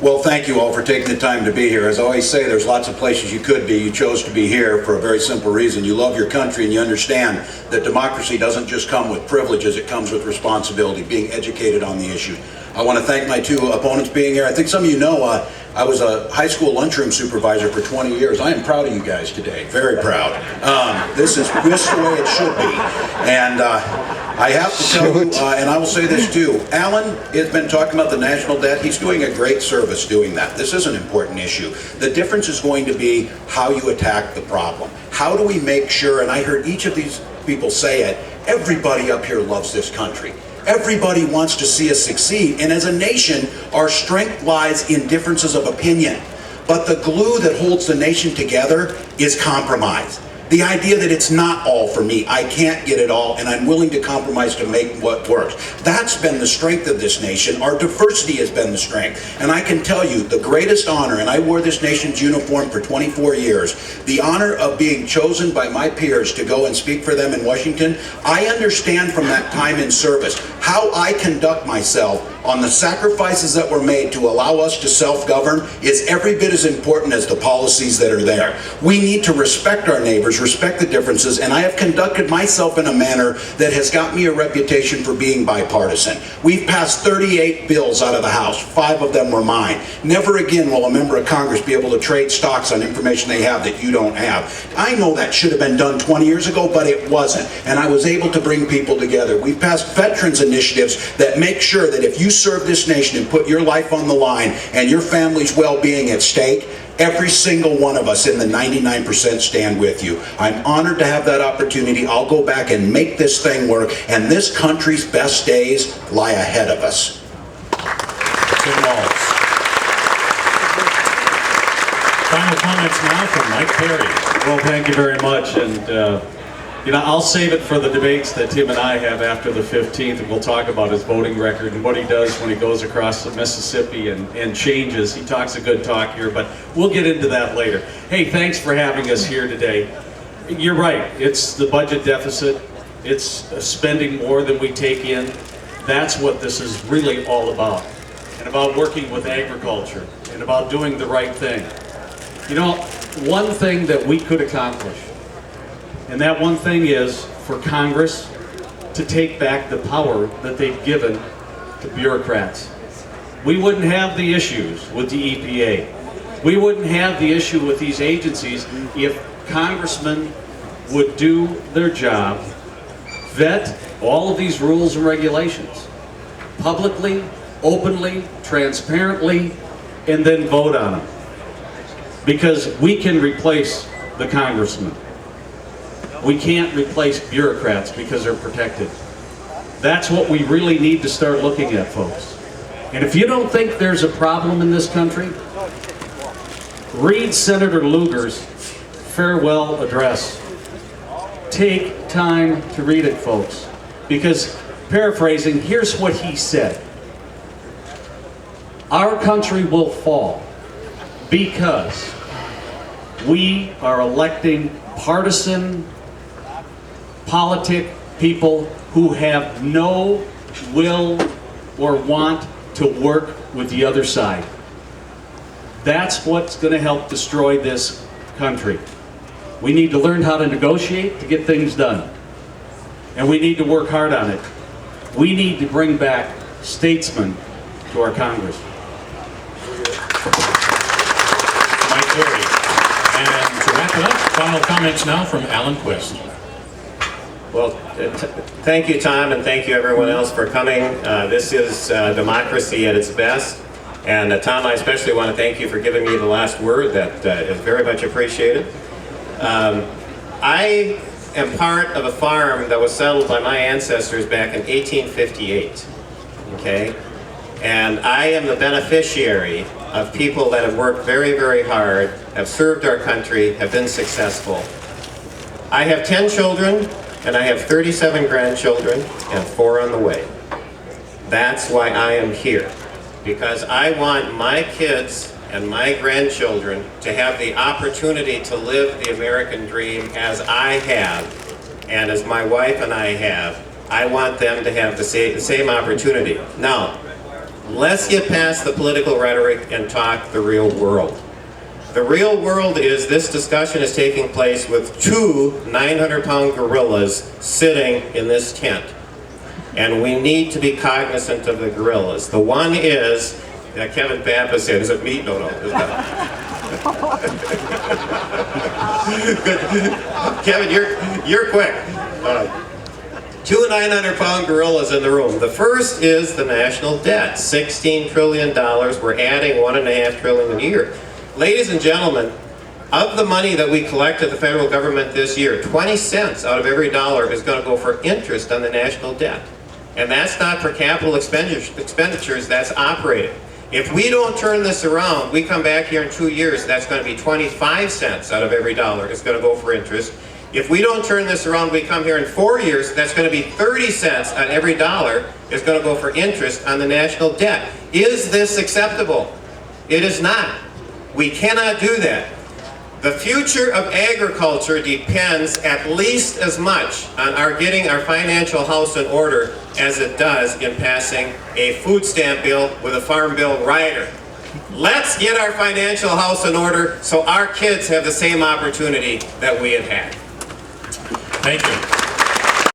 Well, thank you all for taking the time to be here. As I always say, there's lots of places you could be. You chose to be here for a very simple reason. You love your country and you understand that democracy doesn't just come with privileges, it comes with responsibility, being educated on the issue. I want to thank my two opponents being here. I think some of you know I was a high school lunchroom supervisor for 20 years. I am proud of you guys today, very proud. This is the way it should be. And I have to tell you, and I will say this too, Alan has been talking about the national debt. He's doing a great service doing that. This is an important issue. The difference is going to be how you attack the problem. How do we make sure, and I heard each of these people say it, everybody up here loves this country. Everybody wants to see us succeed, and as a nation, our strength lies in differences of opinion. But the glue that holds the nation together is compromise. The idea that it's not all for me, I can't get it all, and I'm willing to compromise to make what works. That's been the strength of this nation. Our diversity has been the strength. And I can tell you, the greatest honor, and I wore this nation's uniform for 24 years, the honor of being chosen by my peers to go and speak for them in Washington, I understand from that time in service how I conduct myself on the sacrifices that were made to allow us to self-govern is every bit as important as the policies that are there. We need to respect our neighbors, respect the differences, and I have conducted myself in a manner that has got me a reputation for being bipartisan. We've passed 38 bills out of the House. 5 of them were mine. Never again will a member of Congress be able to trade stocks on information they have that you don't have. I know that should have been done 20 years ago, but it wasn't, and I was able to bring people together. We've passed veterans initiatives that make sure that if you serve this nation and put your life on the line and your family's well-being at stake, every single one of us in the 99% stand with you. I'm honored to have that opportunity. I'll go back and make this thing work, and this country's best days lie ahead of us. Final comments now from Mike Perry. Well, thank you very much, and you know, I'll save it for the debates that Tim and I have after the 15th, and we'll talk about his voting record and what he does when he goes across the Mississippi and changes. He talks a good talk here, but we'll get into that later. Hey, thanks for having us here today. You're right, it's the budget deficit. It's spending more than we take in. That's what this is really all about, and about working with agriculture, and about doing the right thing. You know, one thing that we could accomplish, and that one thing is for Congress to take back the power that they've given to bureaucrats. We wouldn't have the issues with the EPA. We wouldn't have the issue with these agencies if congressmen would do their job, vet all of these rules and regulations publicly, openly, transparently, and then vote on them. Because we can replace the congressman. We can't replace bureaucrats because they're protected. That's what we really need to start looking at, folks. And if you don't think there's a problem in this country, read Senator Lugar's farewell address. Take time to read it, folks. Because, paraphrasing, here's what he said. Our country will fall because we are electing partisan politic people who have no will or want to work with the other side. That's what's going to help destroy this country. We need to learn how to negotiate to get things done. And we need to work hard on it. We need to bring back statesmen to our Congress. Mike Perry. And to wrap it up, final comments now from Alan Quist. Well, thank you, Tom, and thank you everyone else for coming. This is democracy at its best. And Tom, I especially want to thank you for giving me the last word. That is very much appreciated. I am part of a farm that was settled by my ancestors back in 1858, okay? And I am the beneficiary of people that have worked very, very hard, have served our country, have been successful. I have 10 children, and I have 37 grandchildren, and 4 on the way. That's why I am here, because I want my kids and my grandchildren to have the opportunity to live the American dream as I have, and as my wife and I have. I want them to have the same opportunity. Now, Let's get past the political rhetoric and talk the real world. The real world is this discussion is taking place with two 900-pound gorillas sitting in this tent. And we need to be cognizant of the gorillas. The one is, Kevin Pappas said, is it me? No, it's not. Kevin, you're quick. Two 900-pound gorillas in the room. The first is the national debt, $16 trillion. We're adding $1.5 trillion a year. Ladies and gentlemen, of the money that we collect at the federal government this year, 20 cents out of every dollar is going to go for interest on the national debt. And that's not for capital expenditures, that's operating. If we don't turn this around, we come back here in 2 years, that's going to be 25 cents out of every dollar is going to go for interest. If we don't turn this around, we come here in 4 years, that's going to be 30 cents on every dollar is going to go for interest on the national debt. Is this acceptable? It is not. We cannot do that. The future of agriculture depends at least as much on our getting our financial house in order as it does in passing a food stamp bill with a farm bill rider. Let's get our financial house in order so our kids have the same opportunity that we have had. Thank you.